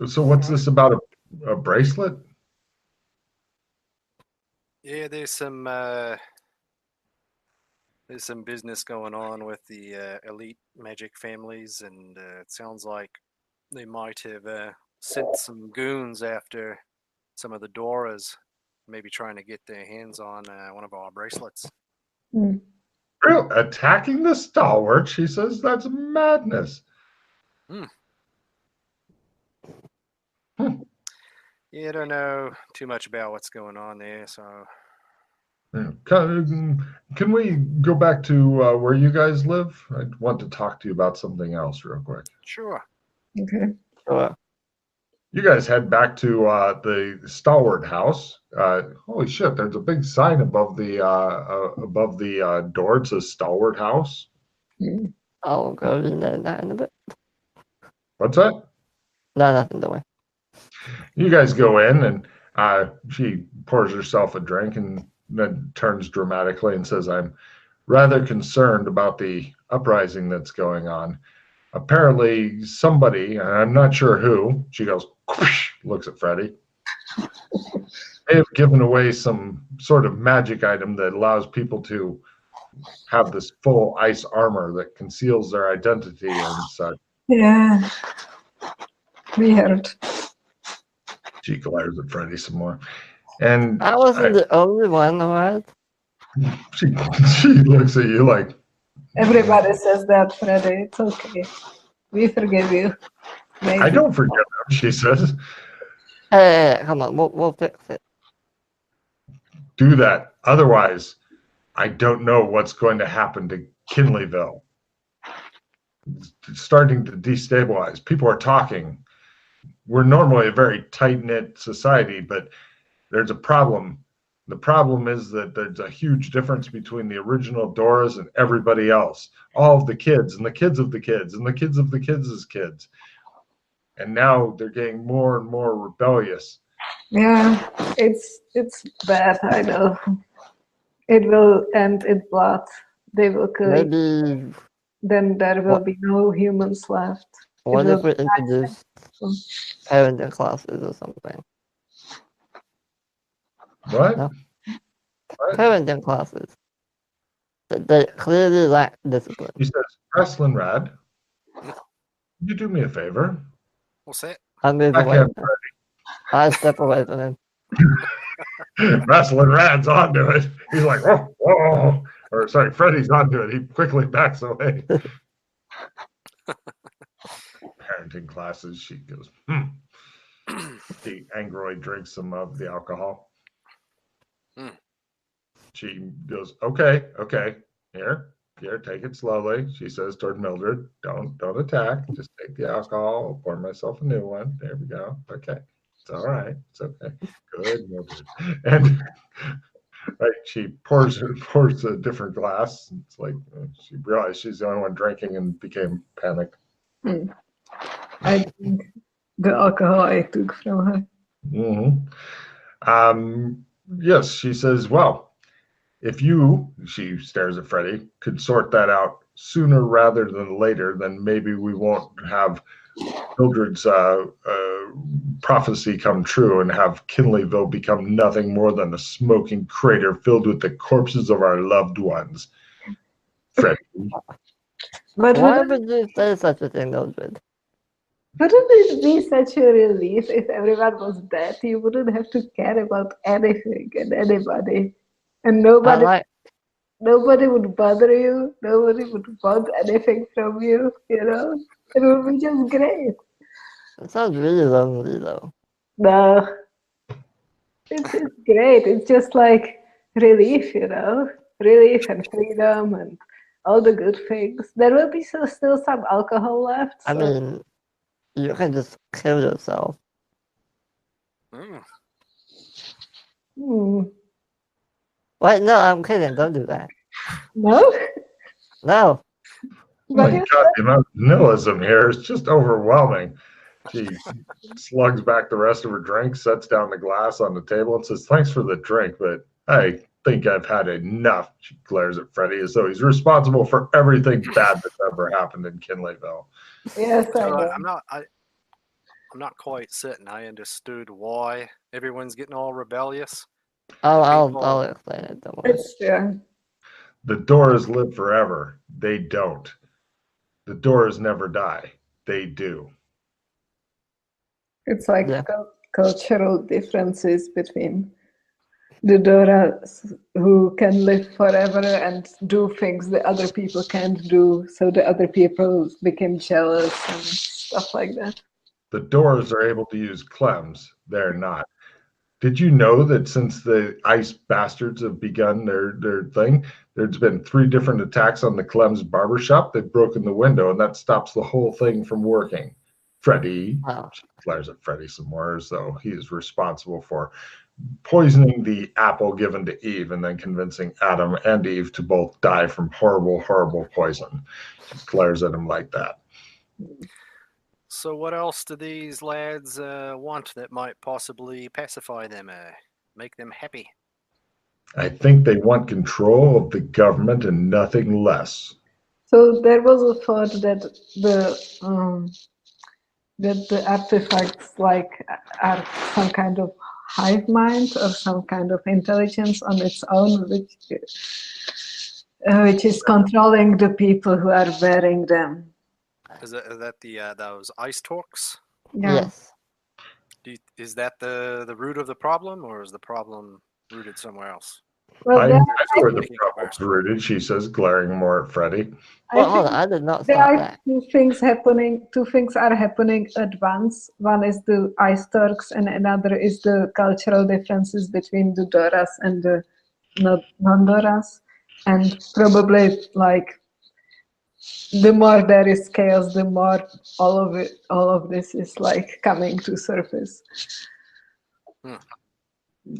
So what's this about a bracelet? Yeah, there's some business going on with the elite magic families, and it sounds like they might have sent some goons after some of the Doras, maybe trying to get their hands on one of our bracelets. Hmm. Real attacking the stalwart? She says that's madness. Hmm. Hmm. Yeah, I don't know too much about what's going on there, so Yeah. Can we go back to where you guys live? I want to talk to you about something else real quick. sure. Okay. You guys head back to the Stalwart house. Holy shit! There's a big sign above the door. It says Stalwart House. Hmm. I'll go in that in a bit. What's that? No, nothing, don't worry. You guys go in, and she pours herself a drink and then turns dramatically and says, "I'm rather concerned about the uprising that's going on. Apparently, somebody, and I'm not sure who," she goes, whoosh, looks at Freddie, "they have given away some sort of magic item that allows people to have this full ice armor that conceals their identity and such." Yeah, we heard. She glares at Freddie some more. And I wasn't the only one, alright? she looks at you like, Everybody says that, Freddy. It's okay. We forgive you. Maybe. "I don't forgive them," she says. Hey, come on, we'll fix it. "Do that. Otherwise, I don't know what's going to happen to Kinleyville. It's starting to destabilize. People are talking. We're normally a very tight-knit society, but there's a problem. The problem is that there's a huge difference between the original Doras and everybody else. All of the kids and the kids of the kids and the kids of the kids' kids. And now they're getting more and more rebellious." Yeah, it's bad. I know. It will end in blood. They will kill. Maybe Then there will be no humans left. what It if will we introduce parenting classes or something? What? No. What? Parenting classes. They clearly lack discipline. He says, "Wrestling Rad, could you do me a favor?" What's that? I move away. Backhand I step away from him. Wrestling Rad's onto it. He's like, "Whoa, whoa." Or sorry, Freddy's onto it. He quickly backs away. Parenting classes, she goes, She angrily drinks some of the alcohol. Hmm. She goes, okay, here, take it slowly. She says toward Mildred, don't attack. Just take the alcohol. I'll pour myself a new one. There we go. Okay. It's all right. It's okay. Good, Mildred. And right, she pours a different glass. It's like she realized she's the only one drinking and became panicked. I think the alcohol I took from her. Mm-hmm. Yes, she says, well, if you, she stares at Freddie, could sort that out sooner rather than later, then maybe we won't have Mildred's prophecy come true and have Kinleyville become nothing more than a smoking crater filled with the corpses of our loved ones. Freddie. But Why would you say such a thing, Mildred? wouldn't it be such a relief if everyone was dead? You wouldn't have to care about anything and anybody. And nobody would bother you. Nobody would want anything from you, you know? It would be just great. It sounds really lonely, though. No. It's great. It's just like relief, you know? Relief and freedom and all the good things. There will be still some alcohol left. I mean, you can just kill yourself. Wait, no, I'm kidding. Don't do that. No? No. Oh my God, the amount of nihilism here is just overwhelming. She slugs back the rest of her drink, sets down the glass on the table, and says, thanks for the drink, but I think I've had enough. She glares at Freddie as though he's responsible for everything bad that's ever happened in Kinleyville. Yes, I So, know. I'm not quite certain I understood why everyone's getting all rebellious. I'll explain it. Don't worry. It's true. The Doors live forever. They don't. The Doors never die. They do. It's like Yeah. cultural differences between the Doras who can live forever and do things the other people can't do, so the other people became jealous and stuff like that. The Doors are able to use clems. They're not. Did you know that since the ice bastards have begun their thing, there's been 3 different attacks on the Clem's barbershop? They've broken the window, and that stops the whole thing from working. Freddy, Wow. she flares at Freddy some more, as though he is responsible for poisoning the apple given to Eve and then convincing Adam and Eve to both die from horrible, horrible poison. She glares at him like that. So what else do these lads want that might possibly pacify them, make them happy? I think they want control of the government and nothing less. So there was a thought that the artifacts are some kind of hive mind or some kind of intelligence on its own, which is controlling the people who are wearing them. Is that the those ice torques? Yeah. Yes. Is that the root of the problem, or is the problem rooted somewhere else? Well, I there, know where the problem's rooted, she says, glaring more at Freddy. Well, hold on, I did not there start are that. two things happening. Two things are happening at once. One is the ice Turks, and another is the cultural differences between the Doras and the non-Doras. And probably, like, the more there is chaos, the more all of this is like coming to surface.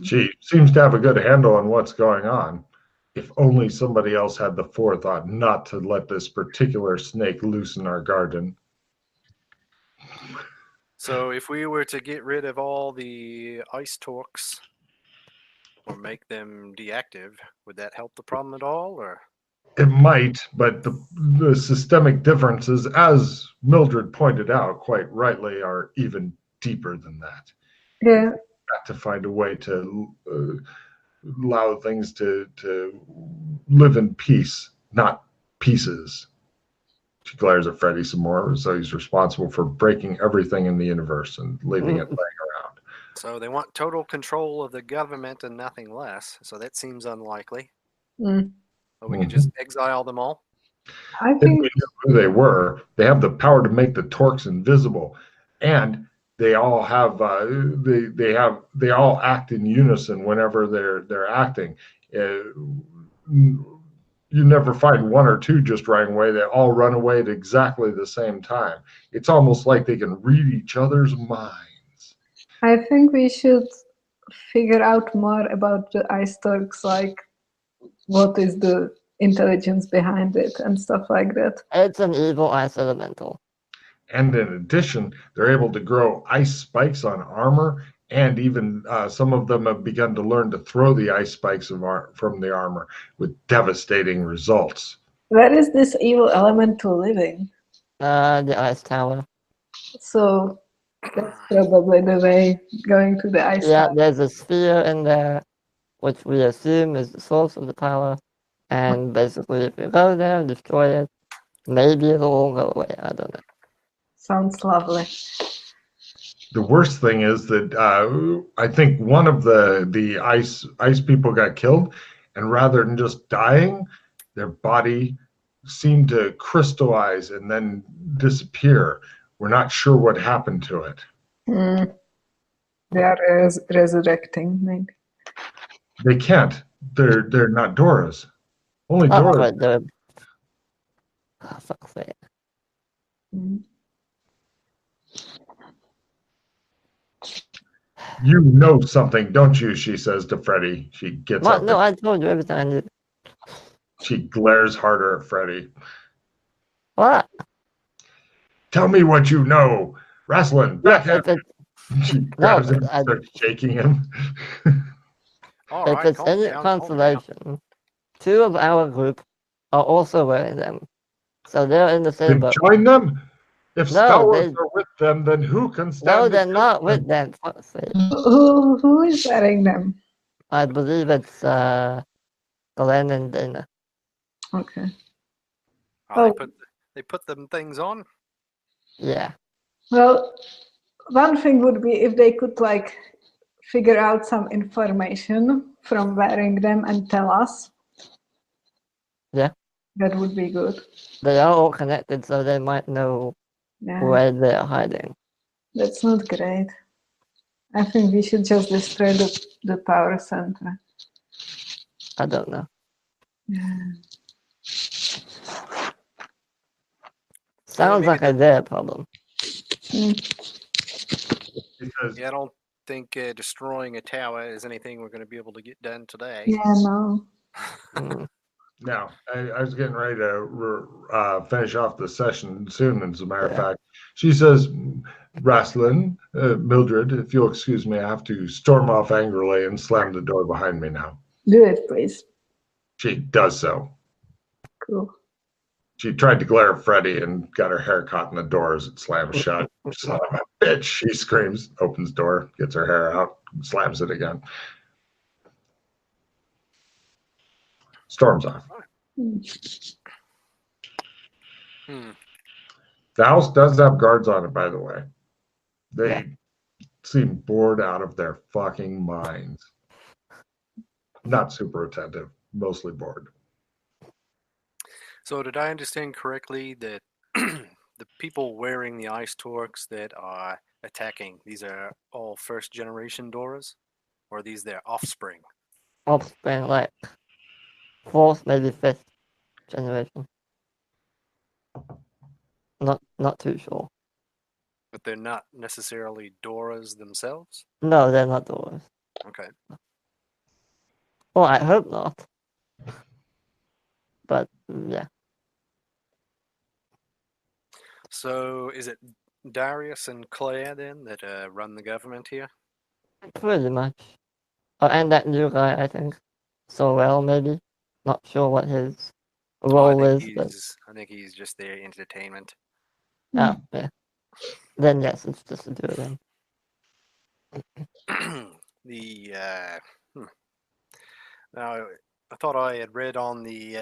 She seems to have a good handle on what's going on. If only somebody else had the forethought not to let this particular snake loose in our garden. So if we were to get rid of all the ice torques or make them deactive, would that help the problem at all, or? It might, but the systemic differences, as Mildred pointed out quite rightly, are even deeper than that. Yeah. Got to find a way to allow things to live in peace, not pieces. She glares at Freddy some more, so he's responsible for breaking everything in the universe and leaving it laying around. So they want total control of the government and nothing less. So that seems unlikely. Mm. But we could just exile them all. I If think we knew who they were, they have the power to make the Torques invisible, and they all have they all act in unison whenever they're acting. You never find one or two just running away. They all run away at exactly the same time. It's almost like they can read each other's minds. I think we should figure out more about the ice Turks, like what is the intelligence behind it and stuff like that. It's an evil ice elemental. And in addition, they're able to grow ice spikes on armor, and even some of them have begun to learn to throw the ice spikes from the armor with devastating results. Where is this evil elemental living? The ice tower. So that's probably the way, going to the ice Yeah, tower. there's a sphere in there, which we assume is the source of the power. And basically, if you go there and destroy it, maybe it'll all go away. I don't know. Sounds lovely. The worst thing is that I think one of the ice people got killed, and rather than just dying, their body seemed to crystallize and then disappear. We're not sure what happened to it. They are resurrecting, maybe. They can't. They're not Doras. Only Doras. But fuck's sake. You know something, don't you? She says to Freddy. She gets up. No, I told you everything I knew. She glares harder at Freddy. What? Tell me what you know. Wrestling. Backhand. She grabs him and starts shaking him. All If right, it's calm any down, calm down. consolation, 2 of our group are also wearing them. So they're in the same Then boat. join them. If No, scholars are with them, then who can stand? No, they're not with them. Fuck's sake. Who is wearing them? I believe it's Glenn and Dana. Okay. Oh, they put them things on. Yeah. Well, one thing would be if they could like figure out some information from wearing them and tell us. Yeah. That would be good. They are all connected, so they might know where they're hiding. That's not great. I think we should just destroy the power center. I don't know. Yeah. Sounds like their problem. Because I don't think destroying a tower is anything we're going to be able to get done today. Yeah, no. now, I was getting ready to finish off the session soon, as a matter of fact. She says, Raslin, Mildred, if you'll excuse me, I have to storm off angrily and slam the door behind me now. Do it, please. She does so. Cool. She tried to glare at Freddy and got her hair caught in the door as it slams shut. Son of a bitch, she screams, opens door, gets her hair out, slams it again. Storms off. The house does have guards on it, by the way. They seem bored out of their fucking minds. Not super attentive, mostly bored. So did I understand correctly that the people wearing the ice torques that are attacking, these are all first generation Doras? Or are these their offspring? Offspring, like fourth, maybe fifth generation. Not too sure. But they're not necessarily Doras themselves? No, they're not Doras. Okay. Well, I hope not. But yeah. So is it Darius and Claire then that run the government here? Pretty much. Oh, and that new guy, I think. Sorrel, maybe. Not sure what his role is, but I think he's just their entertainment. oh, yeah. Then yes, it's just the two of them. Now, I thought I had read on the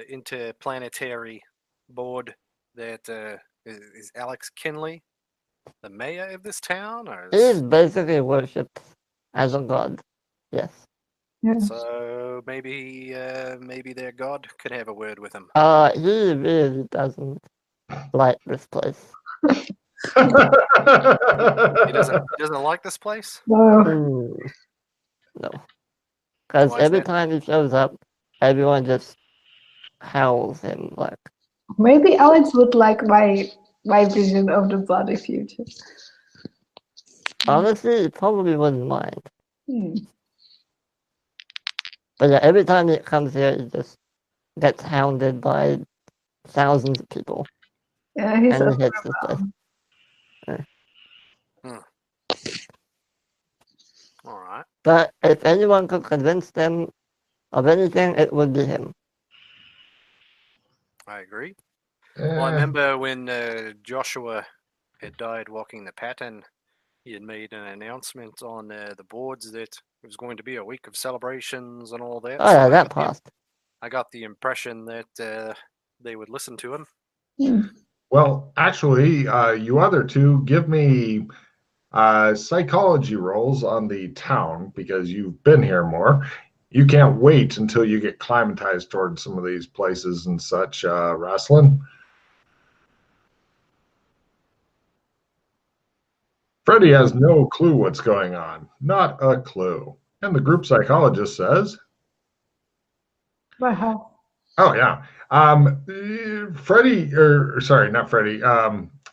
interplanetary board that is Alex Kinley the mayor of this town, or He is basically worshipped as a god. Yes. Yeah. So maybe their god could have a word with him. He really doesn't like this place. He doesn't like this place? No. No. Because Why is every that? time he shows up, everyone just howls him like. Maybe Alex would like my vision of the bloody future. Honestly, he probably wouldn't mind. Hmm. But yeah, every time he comes here, he just gets hounded by thousands of people. Yeah, he's and he hits this place. All right. But if anyone could convince them of anything, it would be him. I agree. Well, I remember when Joshua had died walking the pattern, he had made an announcement on the boards that it was going to be a week of celebrations and all that. Oh yeah, that passed. I got the impression that they would listen to him. Well, actually, you other two give me psychology rolls on the town because you've been here more. You can't wait until you get climatized towards some of these places and such, Raslin. Freddie has no clue what's going on. Not a clue. And the group psychologist says, Wow. oh, yeah. Freddie, or sorry, not Freddie.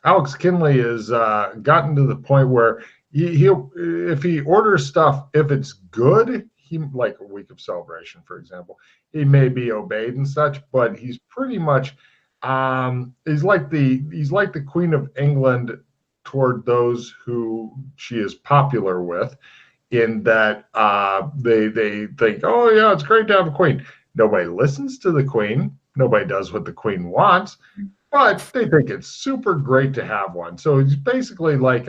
Alex Kinley has gotten to the point where he'll, if he orders stuff, if it's good, he like a week of celebration, for example, he may be obeyed and such. But he's pretty much, he's like the Queen of England toward those who she is popular with, in that they think, oh yeah, it's great to have a queen. Nobody listens to the queen. Nobody does what the queen wants. but they think it's super great to have one. So it's basically like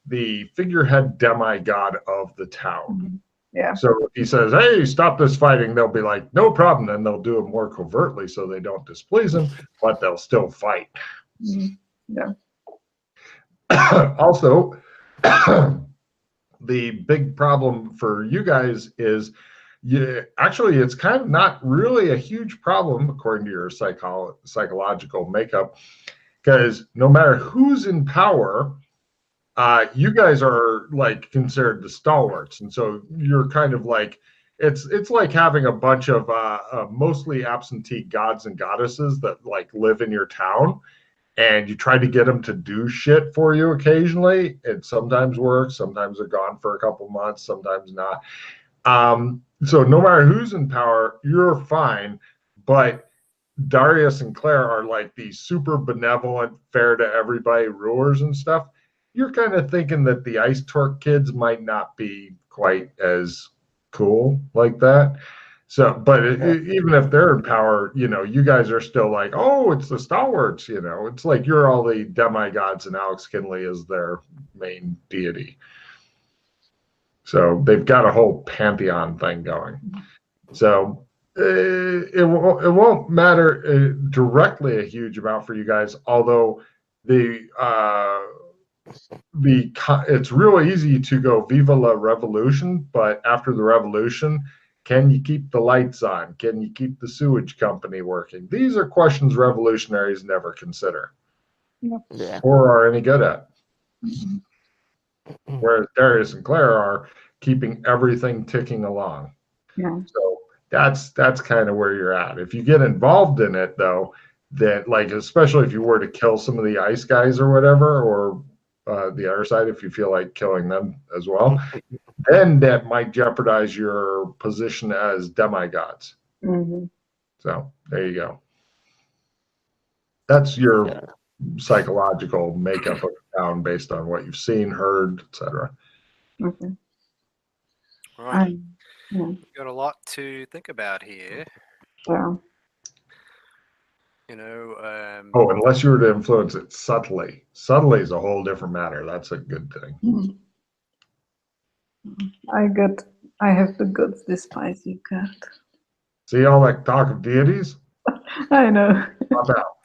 the figurehead demigod of the town. Yeah. So if he says, "Hey, stop this fighting," they'll be like, "No problem." Then they'll do it more covertly so they don't displease him, but they'll still fight. Yeah. Also, the big problem for you guys is actually it's kind of not really a huge problem according to your psychological makeup, because no matter who's in power, you guys are like considered the stalwarts, and so you're kind of like it's like having a bunch of mostly absentee gods and goddesses that like live in your town, and you try to get them to do shit for you occasionally. It sometimes works, sometimes they're gone for a couple months, sometimes not. So no matter who's in power, you're fine. But Darius and Claire are like these super benevolent, fair to everybody rulers and stuff. You're kind of thinking that the Ice Torque kids might not be quite as cool like that. So, but even if they're in power, you guys are still like, oh, it's the stalwarts. It's like you're all the demigods, and Alex Kinley is their main deity. So they've got a whole pantheon thing going. So it won't matter directly a huge amount for you guys, although it's real easy to go Viva la Revolution, but after the revolution, can you keep the lights on? Can you keep the sewage company working? These are questions revolutionaries never consider, or are any good at. Whereas Darius and Claire are keeping everything ticking along. Yeah. So that's kind of where you're at. If you get involved in it, though, that like especially if you were to kill some of the ice guys or whatever, or the other side, if you feel like killing them as well, then that might jeopardize your position as demigods. So there you go. That's your psychological makeup of the town based on what you've seen, heard, etc. Right. We've got a lot to think about here. Yeah. Unless you were to influence it subtly. Subtly is a whole different matter. That's a good thing. I have the goods despite you can't. See all that talk of deities? I know. Pop out.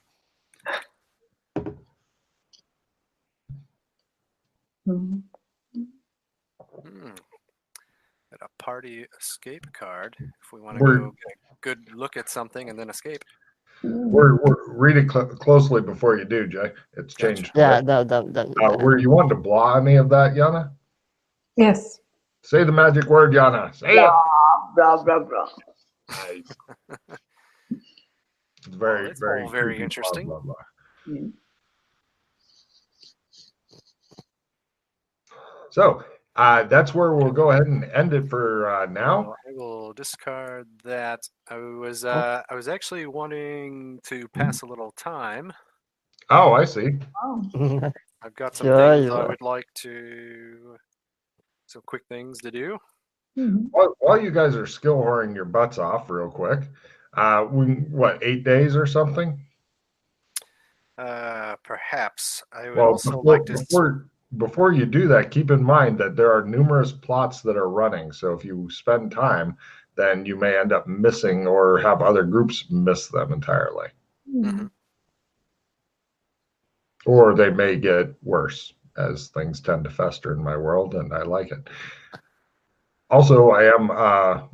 Got a party escape card if we want to go get a good look at something and then escape. We're reading closely before you do, Jay. It's changed. Yeah, were you wanting to blah any of that, Yana? Yes. Say the magic word, Yana. Say it. Blah, blah, blah. Nice. It's very, very interesting. Blah, blah, blah. So that's where we'll go ahead and end it for now. I will discard that. I was actually wanting to pass a little time. Oh, I see. I've got some things I would like some quick things to do. While you guys are skill whoring your butts off real quick, 8 days or something? Perhaps. I would also like to... Before you do that, keep in mind that there are numerous plots that are running. So if you spend time, then you may end up missing or have other groups miss them entirely. Or they may get worse, as things tend to fester in my world, and I like it. Also, I am,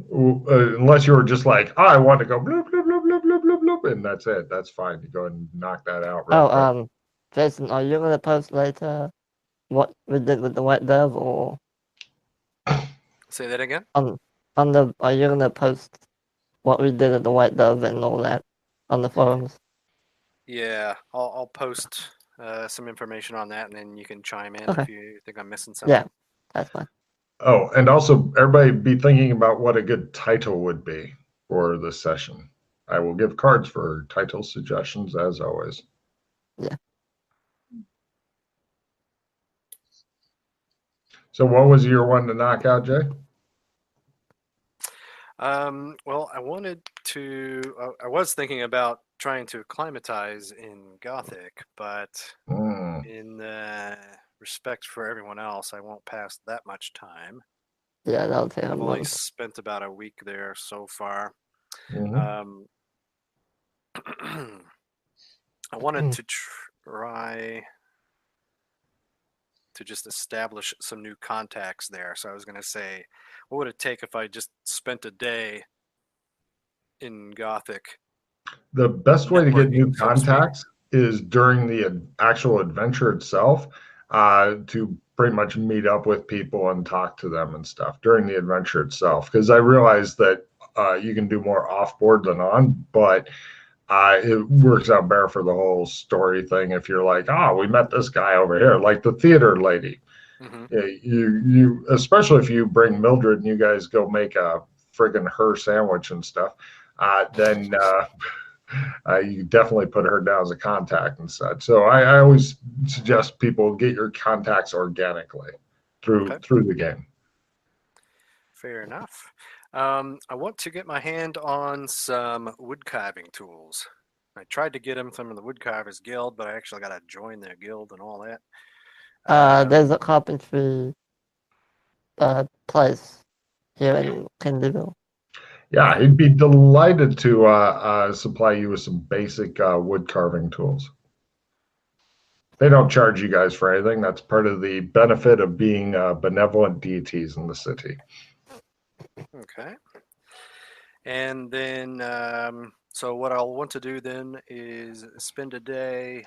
unless you were just like, I want to go bloop, bloop, bloop, bloop, bloop, bloop, bloop, and that's it. That's fine. You go and knock that out. Quick. Jason, are you going to post later what we did with the white dove, or say that again? Are you going to post what we did at the white dove and all that on the forums? Yeah, I'll post some information on that, and then you can chime in if you think I'm missing something. Yeah, that's fine. Oh, and also everybody be thinking about what a good title would be for this session. I will give cards for title suggestions as always. Yeah. So what was your one to knock out, Jay? Well, I was thinking about trying to acclimatize in Gothic, but in respect for everyone else, I won't pass that much time. Yeah, that'll take a I've only month. spent about a week there so far. Mhm. I wanted to try to just establish some new contacts there. So I was going to say, what would it take if I just spent a day in Gothic? The best way to get new Networking, so to speak. contacts is during the actual adventure itself, to pretty much meet up with people and talk to them and stuff during the adventure itself. Because I realize that you can do more off board than on, but it works out better for the whole story thing if you're like, oh, we met this guy over here, like the theater lady. Mm-hmm. You especially if you bring Mildred and you guys go make a friggin' her sandwich and stuff, then you definitely put her down as a contact and such. So I always suggest people get your contacts organically through the game. Fair enough. I want to get my hand on some wood carving tools. I tried to get them from the Woodcarvers Guild, but I actually got to join their guild and all that. There's a carpentry place here in Kindleville. Yeah, he'd be delighted to supply you with some basic wood carving tools. They don't charge you guys for anything. That's part of the benefit of being benevolent deities in the city. Okay. And then, so what I'll want to do then is spend a day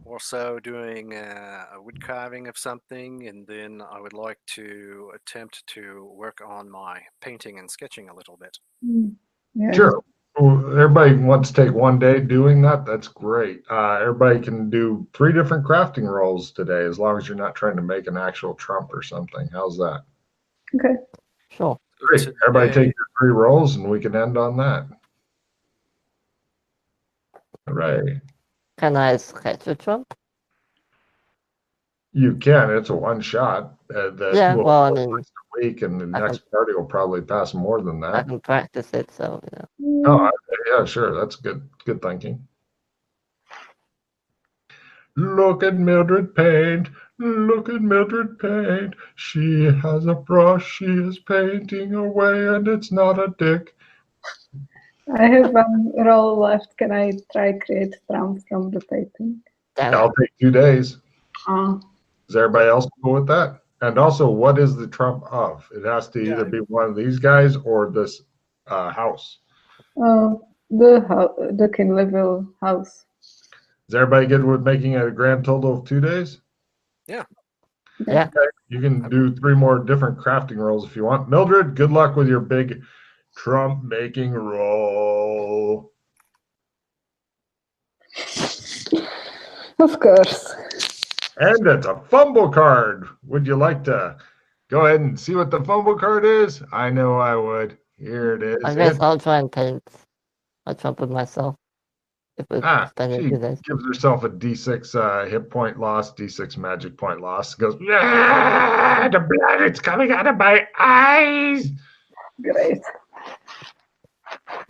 or so doing a wood carving of something, and then I would like to attempt to work on my painting and sketching a little bit. Yeah. Sure. Well, everybody wants to take one day doing that. That's great. Everybody can do 3 different crafting rolls today, as long as you're not trying to make an actual trump or something. How's that? Okay. Sure. Great. Everybody take your 3 rolls, and we can end on that. Hooray. Can I sketch a trump? You can. It's a one shot. Yeah, Will well, I go mean, twice a week, and the next party will probably pass more than I that. can practice it, so, you know. Oh, yeah, sure. That's good. Good thinking. Look at Mildred paint. Look at Mildred paint. She has a brush. She is painting away, and it's not a dick. I have one roll left. Can I try create trump from the painting? I'll take 2 days. Oh. Is everybody else cool with that? And also, what is the trump of? It has to either be one of these guys or this house. Oh, the Kindleville house. Is everybody good with making it a grand total of 2 days? Yeah. Yeah. Okay. You can do 3 more different crafting rolls if you want. Mildred, good luck with your big trump making roll. Of course. And it's a fumble card. Would you like to go ahead and see what the fumble card is? I know I would. Here it is. I guess I'll try and paint a trump of myself. If it's spending She 2 days. gives herself a D6 hit point loss, D6 magic point loss. Goes, ah, the blood is coming out of my eyes. Great.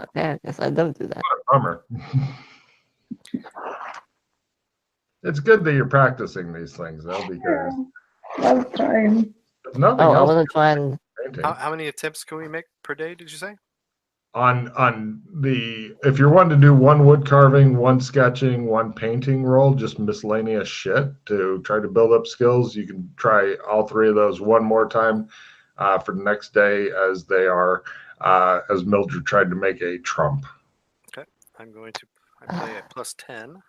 Okay, I guess I don't do that. Bummer. It's good that you're practicing these things, though, because I'm trying. if nothing I else, want to try and. How many attempts can we make per day, did you say? On the, if you're wanting to do 1 wood carving, 1 sketching, 1 painting roll, just miscellaneous shit to try to build up skills, you can try all 3 of those one more time for the next day, as they are as Mildred tried to make a trump. Okay, I'm going to play a +10.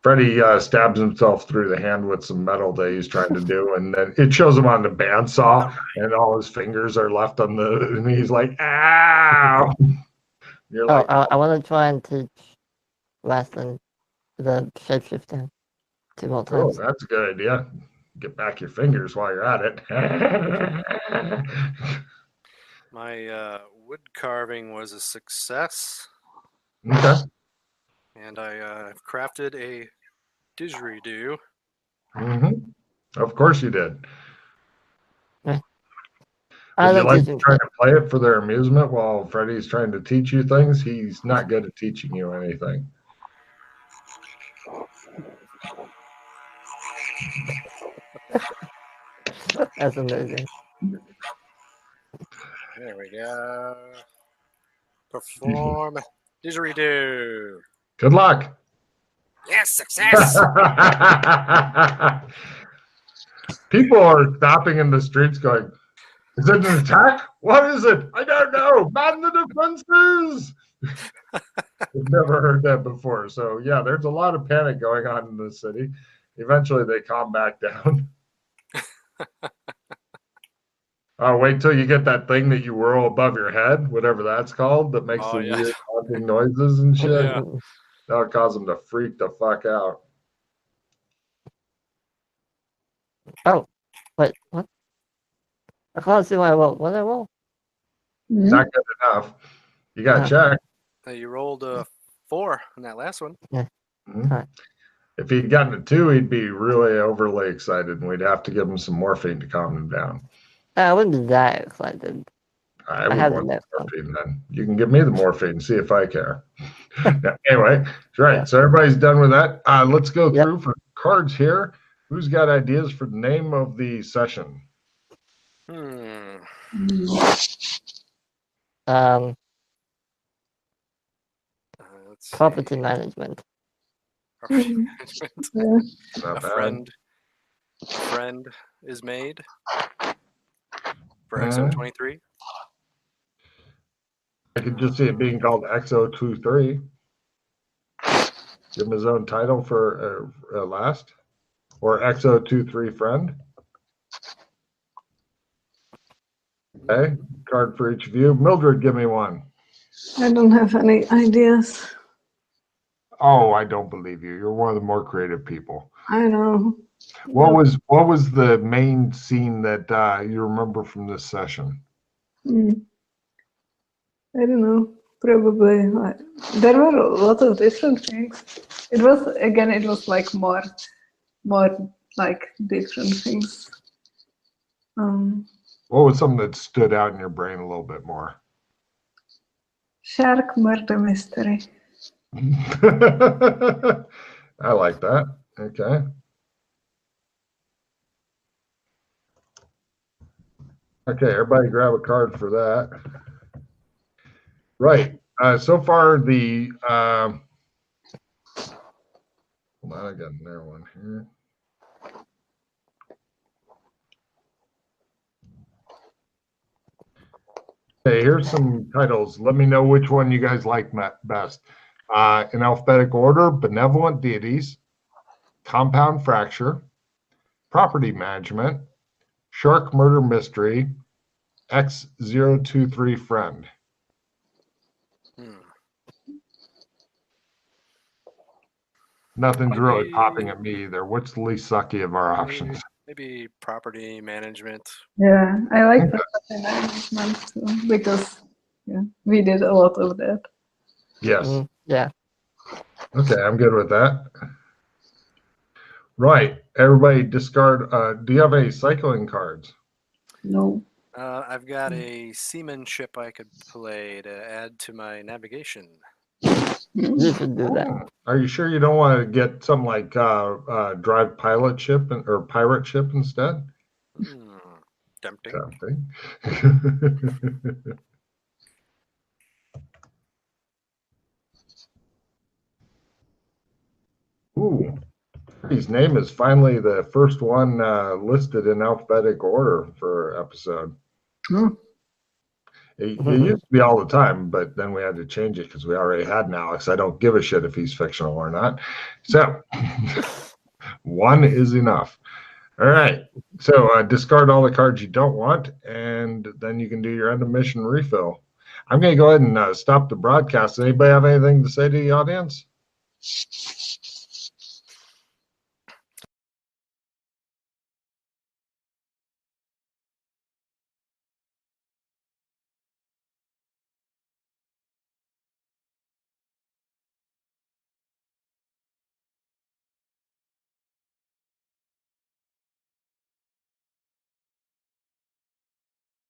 Freddie stabs himself through the hand with some metal that he's trying to do, and then it shows him on the bandsaw, and all his fingers are left on the, and he's like, ow. You're like, I want to try and teach Weston the shapeshifting 2 more times. oh, that's a good idea. Get back your fingers while you're at it. My wood carving was a success. Okay. And I crafted a didgeridoo. Mm-hmm. Of course you did. Would you like to try to play it for their amusement while Freddy's trying to teach you things? He's not good at teaching you anything. That's amazing. There we go. Perform didgeridoo. Good luck. Yes, success. People are stopping in the streets going, is it an attack? What is it? I don't know. Man the defenses. I've never heard that before. So, yeah, there's a lot of panic going on in the city. Eventually, they calm back down. Wait till you get that thing that you whirl above your head, whatever that's called, that makes the weird haunting noises and shit. Yeah. That'll cause them to freak the fuck out. Oh, wait, what? I can't see what I rolled. What did I roll? Not good enough. You got to check. You rolled a 4 on that last one. Yeah. Right. If he'd gotten a 2, he'd be really overly excited, and we'd have to give him some morphine to calm him down. I wouldn't be that excited. I would want the morphine then. You can give me the morphine, see if I care. Anyway, right. Yeah. So everybody's done with that. Let's go through for cards here. Who's got ideas for the name of the session? Property management. Property management. A friend is made for XO23. I could just see it being called XO23. Give him his own title for last. Or XO23 friend. Okay, card for each of you. Mildred, give me one. I don't have any ideas. Oh, I don't believe you. You're one of the more creative people. I know. What was the main scene that you remember from this session? I don't know. Probably there were a lot of different things. It was like more like different things. What was something that stood out in your brain a little bit more? Shark murder mystery. I like that. Okay. Okay, everybody grab a card for that. Right. So far, the hold on, I got another one here. Okay, here's some titles. Let me know which one you guys like best. In alphabetic order: Benevolent Deities, Compound Fracture, Property Management, Shark Murder Mystery, X023 Friend. Nothing's really popping at me either. What's the least sucky of our options? Maybe property management. Yeah, I like property management too, because we did a lot of that. Yes. Yeah. Okay, I'm good with that. Right. Everybody discard. Do you have any cycling cards? No. I've got a seamanship I could play to add to my navigation. You should do that. Are you sure you don't want to get something like drive pilot ship or pirate ship instead? Tempting. Ooh, his name is finally the first one listed in alphabetic order for episode. It used to be all the time, but then we had to change it because we already had an Alex. I don't give a shit if he's fictional or not. So one is enough. All right. So discard all the cards you don't want, and then you can do your end of mission refill. I'm going to go ahead and stop the broadcast. Anybody have anything to say to the audience?